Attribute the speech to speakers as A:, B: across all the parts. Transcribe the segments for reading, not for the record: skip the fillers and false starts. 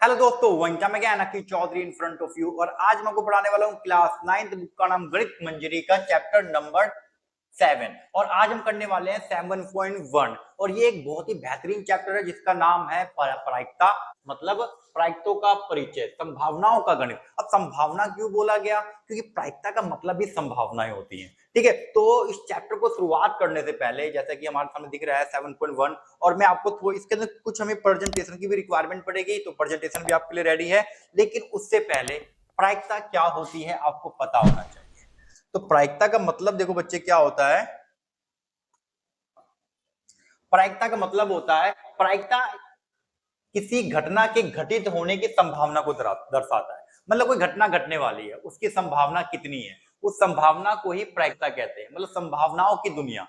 A: Hello दोस्तों, one time again Akhil Chaudhary in front of you. और आज मैं आपको पढ़ाने वाला हूँ क्लास 9th बुक का नाम गणित मंजरी का चैप्टर नंबर 7। और आज हम करने वाले हैं 7.1। और ये एक बहुत ही बेहतरीन चैप्टर है जिसका नाम है प्रायिकता, मतलब प्रायिकतों का परिचय, संभावनाओं का गणित। अब संभावना क्यों बोला गया? क्योंकि प्रायिकता का मतलब भी संभावनाएं होती हैं। ठीक है, तो इस चैप्टर को शुरुआत करने से पहले, जैसा कि हमारे सामने दिख रहा है 7.1, और मैं आपको इसके अंदर कुछ हमें प्रेजेंटेशन की भी रिक्वायरमेंट पड़ेगी, तो प्रेजेंटेशन भी आपके लिए रेडी है। लेकिन उससे पहले प्रायिकता क्या होती है आपको पता होना चाहिए। तो प्रायिकता का मतलब देखो बच्चे क्या होता है। प्रायिकता का मतलब होता है, प्रायिकता किसी घटना के घटित होने की संभावना को दर्शाता है। मतलब कोई घटना घटने वाली है, उसकी संभावना कितनी है, उस संभावना को ही प्रायिकता कहते हैं। मतलब संभावनाओं की दुनिया।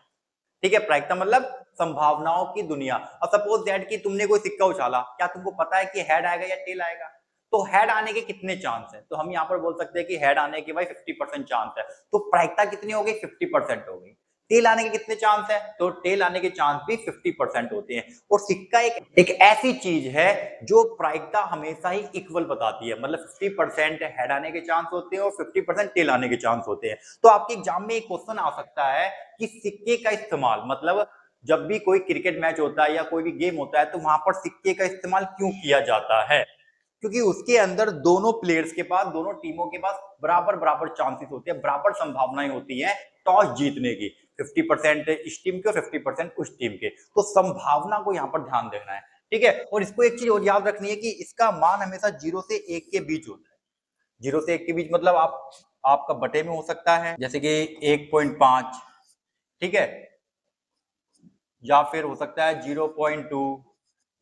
A: ठीक है, प्रायिकता मतलब संभावनाओं की दुनिया। अब सपोज दैट कि तुमने कोई सिक्का उछाला, क्या तुमको पता है कि हेड आएगा या टेल आएगा? तो हेड आने के कितने चांस है? तो हम यहाँ पर बोल सकते हैं कि हेड आने के भाई 50% चांस है। तो प्रायिकता कितनी हो गई? 50% हो गई। टेल आने के कितने चांस है? तो टेल आने के चांस भी 50% होते हैं। और सिक्का एक ऐसी चीज है जो प्रायिकता हमेशा ही इक्वल बताती है। मतलब 50% हेड आने के चांस होते हैं और 50% टेल आने के चांस होते हैं। तो आपके एग्जाम में एक क्वेश्चन आ सकता है कि सिक्के का इस्तेमाल, मतलब जब भी कोई क्रिकेट मैच होता है या कोई भी गेम होता है तो वहां पर सिक्के का इस्तेमाल क्यों किया जाता है? क्योंकि उसके अंदर दोनों प्लेयर्स के पास, दोनों टीमों के पास बराबर बराबर चांसेस होते हैं, बराबर संभावनाएं होती हैं टॉस जीतने की। 50% इस टीम के और 50% उस टीम के। तो संभावना को यहाँ पर ध्यान देना है। ठीक है, और इसको एक चीज और याद रखनी है कि इसका मान हमेशा 0 से 1 के बीच होता है। 0 से 1 के बीच मतलब आपका बटे में हो सकता है, जैसे कि 1.5, ठीक है, या फिर हो सकता है 0.2,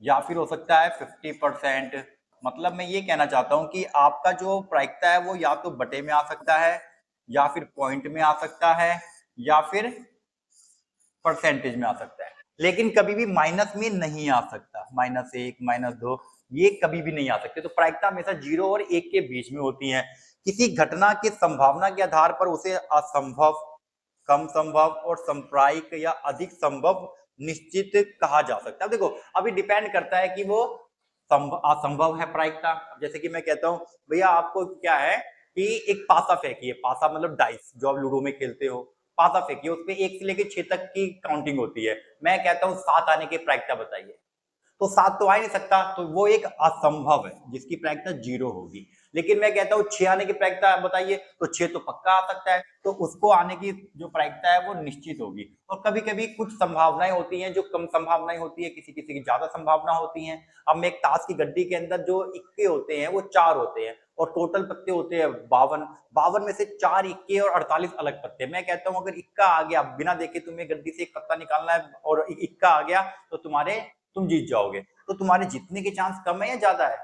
A: या फिर हो सकता है 50%। मतलब मैं ये कहना चाहता हूं कि आपका जो प्रायिकता है वो या तो बटे में आ सकता है, या फिर पॉइंट में आ सकता है, या फिर परसेंटेज में आ सकता है। लेकिन कभी भी माइनस में नहीं आ सकता। -1, -2 ये कभी भी नहीं आ सकते। तो प्रायिकता हमेशा 0 और 1 के बीच में होती है। किसी घटना की संभावना के आधार पर उसे असंभव, कम संभव और संप्रायिक या अधिक संभव निश्चित कहा जा सकता है। देखो अभी डिपेंड करता है कि वो असंभव है प्रायिकता। जैसे कि मैं कहता हूं भैया आपको क्या है कि एक पासा फेंकिए। पासा मतलब डाइस, जो आप लूडो में खेलते हो। पासा फेंकिए, उस पर 1 से लेकर 6 तक की काउंटिंग होती है। मैं कहता हूं 7 आने की प्रायिकता बताइए। तो 7 तो आ ही नहीं सकता, तो वो एक असंभव है जिसकी प्रायिकता 0 होगी। लेकिन मैं कहता हूं 6 आने की प्रायिकता बताइए, तो 6 तो पक्का आ सकता है, तो उसको आने की जो प्रायिकता है वो निश्चित होगी। और कभी कभी कुछ संभावनाएं होती हैं जो कम संभावनाएं होती है, किसी किसी की ज्यादा संभावना होती है। अब मैं एक ताश की गड्डी के अंदर जो इक्के होते हैं वो 4 होते हैं, और टोटल पत्ते होते हैं 52। 52 में से 4 इक्के और 48 अलग पत्ते। मैं कहता हूं अगर इक्का आ गया, बिना देखे तुम्हें गड्डी से एक पत्ता निकालना है और इक्का आ गया, तो तुम जीत जाओगे। तो तुम्हारे जीतने के चांस कम है या ज्यादा है?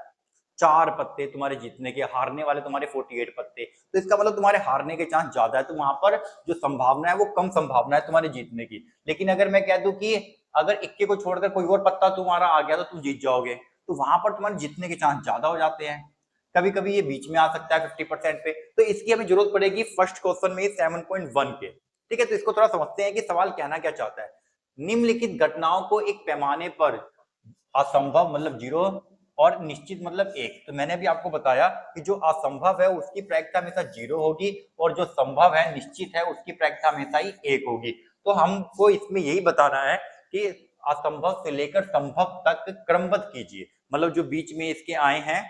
A: 4 पत्ते तुम्हारे जीतने के, हारने वाले तुम्हारे 48 पत्ते। तो इसका मतलब तुम्हारे हारने के चांस ज्यादा है। तो वहां पर जो संभावना है वो कम संभावना है तुम्हारे जीतने की। लेकिन अगर मैं कह दूं कि अगर इक्के को छोड़कर कोई और पत्ता तुम्हारा आ गया तो तुम जीत जाओगे, तो वहां पर तुम्हारे जीतने के चांस ज्यादा हो जाते हैं। कभी कभी ये बीच में आ सकता है 50% पे। तो इसकी हमें जरूरत पड़ेगी फर्स्ट क्वेश्चन में 7.1 के। ठीक है, तो इसको थोड़ा समझते हैं कि सवाल कहना क्या चाहता है। निम्नलिखित घटनाओं को एक पैमाने पर असंभव मतलब 0 और निश्चित मतलब 1। तो मैंने भी आपको बताया कि जो असंभव है उसकी प्रायिकता हमेशा 0 होगी, और जो संभव है, निश्चित है, उसकी प्रायिकता हमेशा ही 1 होगी। तो हमको इसमें यही बताना है कि असंभव से लेकर संभव तक क्रमबद्ध कीजिए। मतलब जो बीच में इसके आए हैं,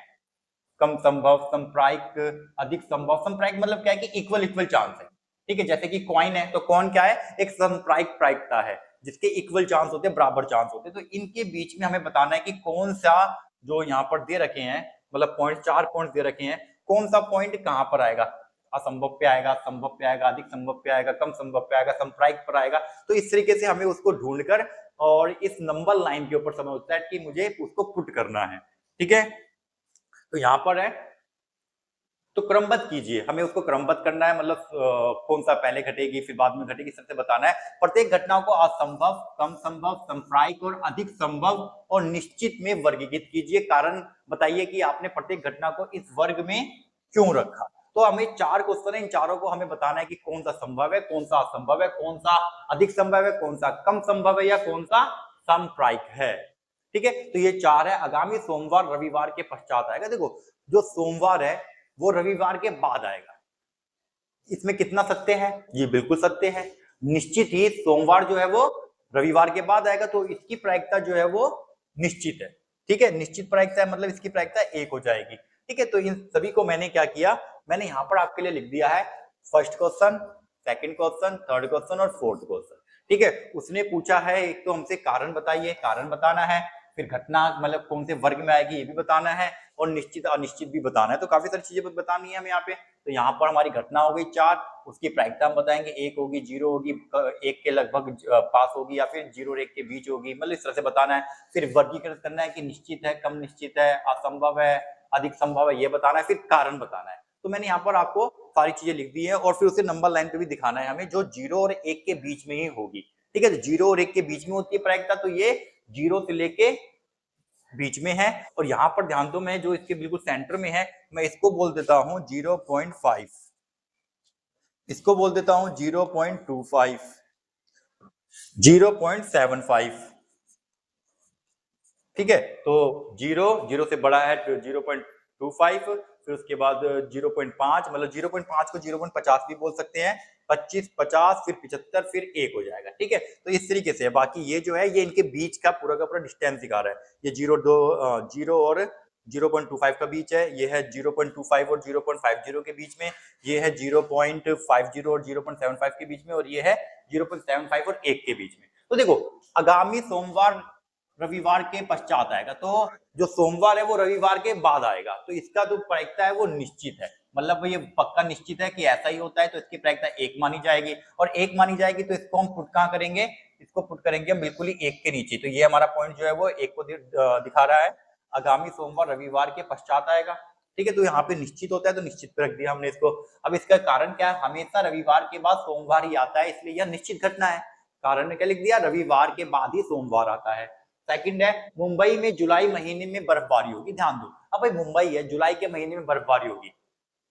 A: कम संभव, संप्रायिक, अधिक संभव। संप्रायिक मतलब क्या है कि इक्वल इक्वल चांस है। ठीक है, जैसे कि कॉइन है, तो कौन क्या है? एक संप्रायिक प्रायिकता है जिसके इक्वल चांस होते हैं, बराबर चांस होते हैं। तो इनके बीच में हमें बताना है कि कौन सा, जो यहाँ पर दे रखे हैं, मतलब पॉइंट, 4 पॉइंट दे रखे हैं, कौन सा पॉइंट कहां पर आएगा? असंभव पे आएगा, संभव पे आएगा, अधिक संभव पे आएगा, कम संभव पे आएगा, संप्रायिक पर आएगा। तो इस तरीके से हमें उसको ढूंढकर और इस नंबर लाइन के ऊपर समझ होता है कि मुझे उसको पुट करना है। ठीक है, तो यहां पर है, तो क्रमबद्ध कीजिए। हमें उसको क्रमबद्ध करना है, मतलब कौन सा पहले घटेगी फिर बाद में घटेगी, सबसे बताना है। प्रत्येक घटना को असंभव, कम संभव, संप्रायिक और अधिक संभव और निश्चित में वर्गीकृत कीजिए। कारण बताइए कि आपने प्रत्येक घटना को इस वर्ग में क्यों रखा। तो हमें 4 क्वेश्चन है, इन चारों को हमें बताना है कि कौन सा संभव है, कौन सा असंभव है, कौन सा अधिक संभव है, कौन सा कम संभव है, या कौन सा संप्रायिक है। ठीक है, तो ये 4 है। आगामी सोमवार रविवार के पश्चात आएगा। देखो जो सोमवार है वो रविवार के बाद आएगा, इसमें कितना सत्य है? ये बिल्कुल सत्य है। निश्चित ही सोमवार जो है वो रविवार के बाद आएगा, तो इसकी प्रायिकता जो है वो निश्चित है। ठीक है, निश्चित प्रायिकता है मतलब इसकी प्रायिकता 1 हो जाएगी। ठीक है, तो इन सभी को मैंने क्या किया, मैंने यहाँ पर आपके लिए लिख दिया है first question, second question, third question और फोर्थ क्वेश्चन। ठीक है, उसने पूछा है एक तो हमसे कारण बताइए, कारण बताना है, फिर घटना मतलब कौन से वर्ग में आएगी ये भी बताना है, और निश्चित अनिश्चित भी बताना है। तो काफी सारी चीजें बतानी है हमें यहाँ पे। तो यहाँ पर हमारी घटना हो गई 4, उसकी प्रायिकता हम बताएंगे 1 होगी, 0 होगी, 1 के लगभग पास होगी, या फिर 0 और 1 के बीच होगी, मतलब इस तरह से बताना है। फिर वर्गीकृत करना है कि निश्चित है, कम निश्चित है, असंभव है, अधिक संभव है, ये बताना है, फिर कारण बताना है। तो मैंने यहाँ पर आपको सारी चीजें लिख दी है, और फिर उसे नंबर लाइन पे भी दिखाना है हमें, जो 0 और 1 के बीच में ही होगी। ठीक है, तो 0 और 1 के बीच में होती है प्रायिकता, तो ये 0 से लेके बीच में है। और यहां पर ध्यान दो, मैं जो इसके बिल्कुल सेंटर में है मैं इसको बोल देता हूं 0.5, इसको बोल देता हूं 0.25, 0.75। ठीक है, तो 0 से बड़ा है 0.25, फिर उसके बाद 0.5, मतलब 0.5 को 0.50 भी बोल सकते हैं, 25, 50, फिर 75, फिर 1 हो जाएगा। ठीक है, तो इस तरीके से है। बाकी ये जो है ये इनके बीच का पूरा डिस्टेंस दिखा रहा है। ये 0 और 0.25 का बीच है, ये है 0.25 और 0.50 के बीच में, ये है 0.50 और 0.75 के बीच में, और ये है 0.75 और 1 के बीच में। तो देखो आगामी सोमवार रविवार के पश्चात आएगा, तो जो सोमवार है वो रविवार के बाद आएगा, तो इसका जो प्रायिकता है वो निश्चित है, मतलब ये पक्का निश्चित है कि ऐसा ही होता है, तो इसकी प्रायिकता 1 मानी जाएगी। और 1 मानी जाएगी तो इसको हम पुट कहां करेंगे, इसको पुट करेंगे हम बिल्कुल ही 1 के नीचे। तो ये हमारा पॉइंट जो है वो 1 को दिखा रहा है, आगामी सोमवार रविवार के पश्चात आएगा। ठीक है, तो यहाँ पे निश्चित होता है तो निश्चित पे रख दिया हमने इसको। अब इसका कारण क्या है, हमेशा रविवार के बाद सोमवार ही आता है, इसलिए यह निश्चित घटना है। कारण ने क्या लिख दिया, रविवार के बाद ही सोमवार आता है। सेकंड है, मुंबई में जुलाई महीने में बर्फबारी होगी। ध्यान दो, अब भाई मुंबई है, जुलाई के महीने में बर्फबारी होगी,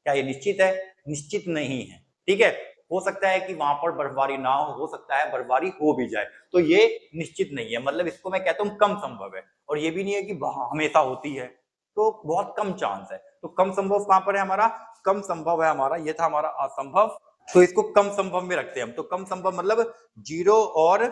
A: क्या ये निश्चित है? निश्चित नहीं है। ठीक है, हो सकता है कि वहां पर बर्फबारी ना हो सकता है बर्फबारी हो भी जाए, तो ये निश्चित नहीं है, मतलब इसको मैं कहता हूँ कम संभव है। और ये भी नहीं है कि हमेशा होती है, तो बहुत कम चांस है। तो कम संभव कहां पर है हमारा, कम संभव है हमारा, ये था हमारा असंभव, तो इसको कम संभव में रखते हैं हम। तो कम संभव मतलब 0 और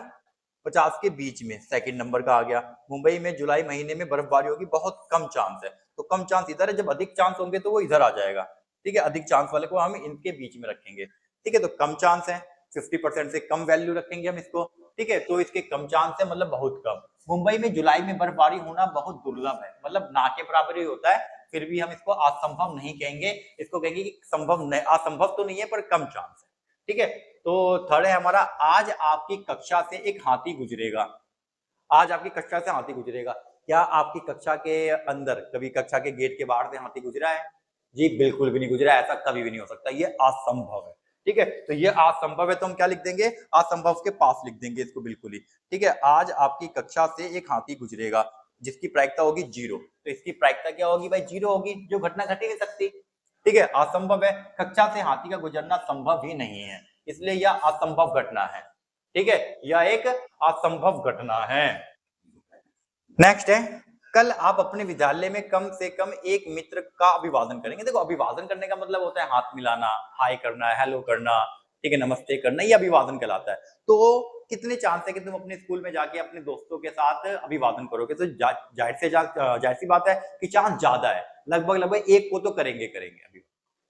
A: 50 के बीच में सेकंड नंबर का आ गया। मुंबई में जुलाई महीने में बर्फबारी होगी, बहुत कम चांस है, तो कम चांस इधर है, जब अधिक चांस होंगे तो वो इधर आ जाएगा। ठीक है, अधिक चांस वाले को हम इनके बीच में रखेंगे। ठीक है, तो कम चांस है, 50% से कम वैल्यू रखेंगे हम इसको। ठीक है, तो इसके कम चांस है मतलब बहुत कम। मुंबई में जुलाई में बर्फबारी होना बहुत दुर्लभ है, मतलब ना के बराबर ही होता है, फिर भी हम इसको असंभव नहीं कहेंगे, इसको कहेंगे कि संभव नहीं, असंभव तो नहीं है पर कम चांस है। ठीक है, तो थर्ड है हमारा, आज आपकी कक्षा से एक हाथी गुजरेगा। आज आपकी कक्षा से हाथी गुजरेगा, क्या आपकी कक्षा के अंदर कभी कक्षा के गेट के बाहर से हाथी गुजरा है? जी बिल्कुल भी नहीं गुजरा, ऐसा कभी भी नहीं हो सकता, ये असंभव है। ठीक है, तो ये असंभव है, तो हम क्या लिख देंगे, असंभव के पास लिख देंगे इसको बिल्कुल ही। ठीक है, आज आपकी कक्षा से एक हाथी गुजरेगा जिसकी प्रायिकता होगी 0, तो इसकी प्रायिकता क्या होगी भाई, 0 होगी, जो घटना घट ही नहीं सकती। ठीक है, असंभव है, कक्षा से हाथी का गुजरना संभव ही नहीं है, इसलिए यह असंभव घटना है। ठीक है, यह एक असंभव घटना है। नेक्स्ट है, कल आप अपने विद्यालय में कम से कम एक मित्र का अभिवादन करेंगे। देखो अभिवादन करने का मतलब होता है हाथ मिलाना, हाय करना, हेलो करना, ठीक है, नमस्ते करना, ये अभिवादन कहलाता है। तो कितने चांस है कि तुम अपने स्कूल में जाके अपने दोस्तों के साथ अभिवादन करोगे, तो जाहिर सी बात है कि चांस ज्यादा है, लगभग 1 को तो करेंगे अभी।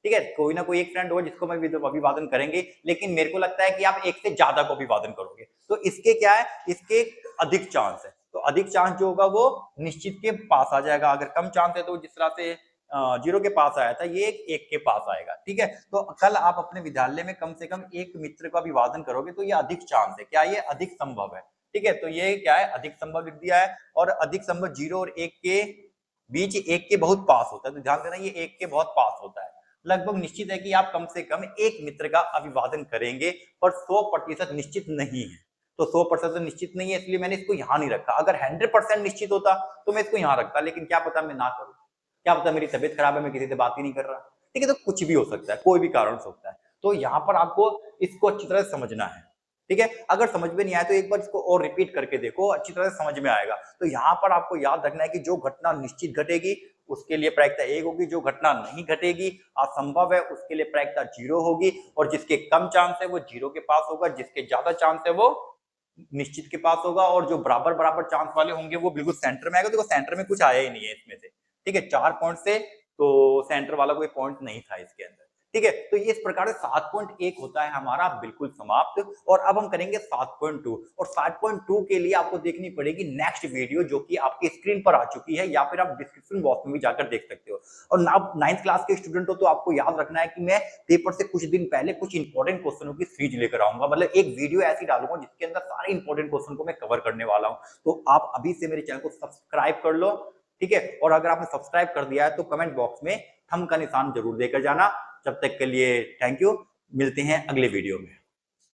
A: ठीक है, कोई ना कोई एक फ्रेंड होगा जिसको मैं अभिवादन करेंगे, लेकिन मेरे को लगता है कि आप 1 से ज्यादा को अभिवादन करोगे, तो इसके क्या है, इसके अधिक चांस है, तो अधिक चांस जो होगा वो निश्चित के पास आ जाएगा। अगर कम चांस है तो जिस तरह से 0 के पास आया था, ये 1 के पास आएगा। ठीक है, तो कल आप अपने विद्यालय में कम से कम एक मित्र का अभिवादन करोगे, तो ये अधिक चांस है, क्या ये अधिक संभव है। ठीक है, तो ये क्या है, अधिक संभव लिख दिया है। और अधिक संभव 0 और 1 के बीच 1 के बहुत पास होता है, तो ध्यान देना ये 1 के बहुत पास होता है। लगभग निश्चित है कि आप कम से कम एक मित्र का अभिवादन करेंगे, पर 100% निश्चित नहीं है। तो 100% निश्चित नहीं है, इसलिए मैंने इसको यहां नहीं रखा। अगर 100% निश्चित होता तो मैं इसको यहां रखता, लेकिन क्या पता मैं ना करूं, क्या पता मेरी तबीयत खराब है, मैं किसी से बात ही नहीं कर रहा। ठीक है, तो कुछ भी हो सकता है, कोई भी कारण हो सकता है। तो यहाँ पर आपको इसको अच्छी तरह समझना है। ठीक है। अगर समझ में नहीं आया तो एक बार इसको और रिपीट करके देखो, अच्छी तरह से समझ में आएगा। तो यहाँ पर आपको याद रखना है कि जो घटना निश्चित घटेगी उसके लिए प्रायिकता 1 होगी, जो घटना नहीं घटेगी, असंभव है, उसके लिए प्रायिकता 0 होगी, और जिसके कम चांस है वो 0 के पास होगा, जिसके ज्यादा चांस है वो निश्चित के पास होगा, और जो बराबर बराबर चांस वाले होंगे वो बिल्कुल सेंटर में आएगा। देखो सेंटर में कुछ आया ही नहीं है इसमें से, ठीक है, 4 पॉइंट से तो सेंटर वाला कोई पॉइंट नहीं था इसके अंदर, ठीक है। तो ये इस प्रकार से 7.1 होता है हमारा बिल्कुल समाप्त। और अब हम करेंगे 7.2, और 7.2 के लिए आपको देखनी पड़ेगी नेक्स्ट वीडियो जो कि आपकी स्क्रीन पर आ चुकी है, या फिर आप डिस्क्रिप्शन बॉक्स में भी जाकर देख सकते हो। और आप 9th क्लास के स्टूडेंट हो तो आपको याद रखना है कि मैं पेपर से कुछ दिन पहले कुछ इंपॉर्टेंट क्वेश्चनों की सीरीज लेकर आऊंगा, मतलब एक वीडियो ऐसी डालूंगा जिसके अंदर सारे इंपॉर्टेंट क्वेश्चन को मैं कवर करने वाला हूं। तो आप अभी से मेरे चैनल को सब्सक्राइब कर लो, ठीक है। और अगर आपने सब्सक्राइब कर दिया है तो कमेंट बॉक्स में थंब का निशान जरूर देकर जाना। जब तक के लिए थैंक यू, मिलते हैं अगले वीडियो में।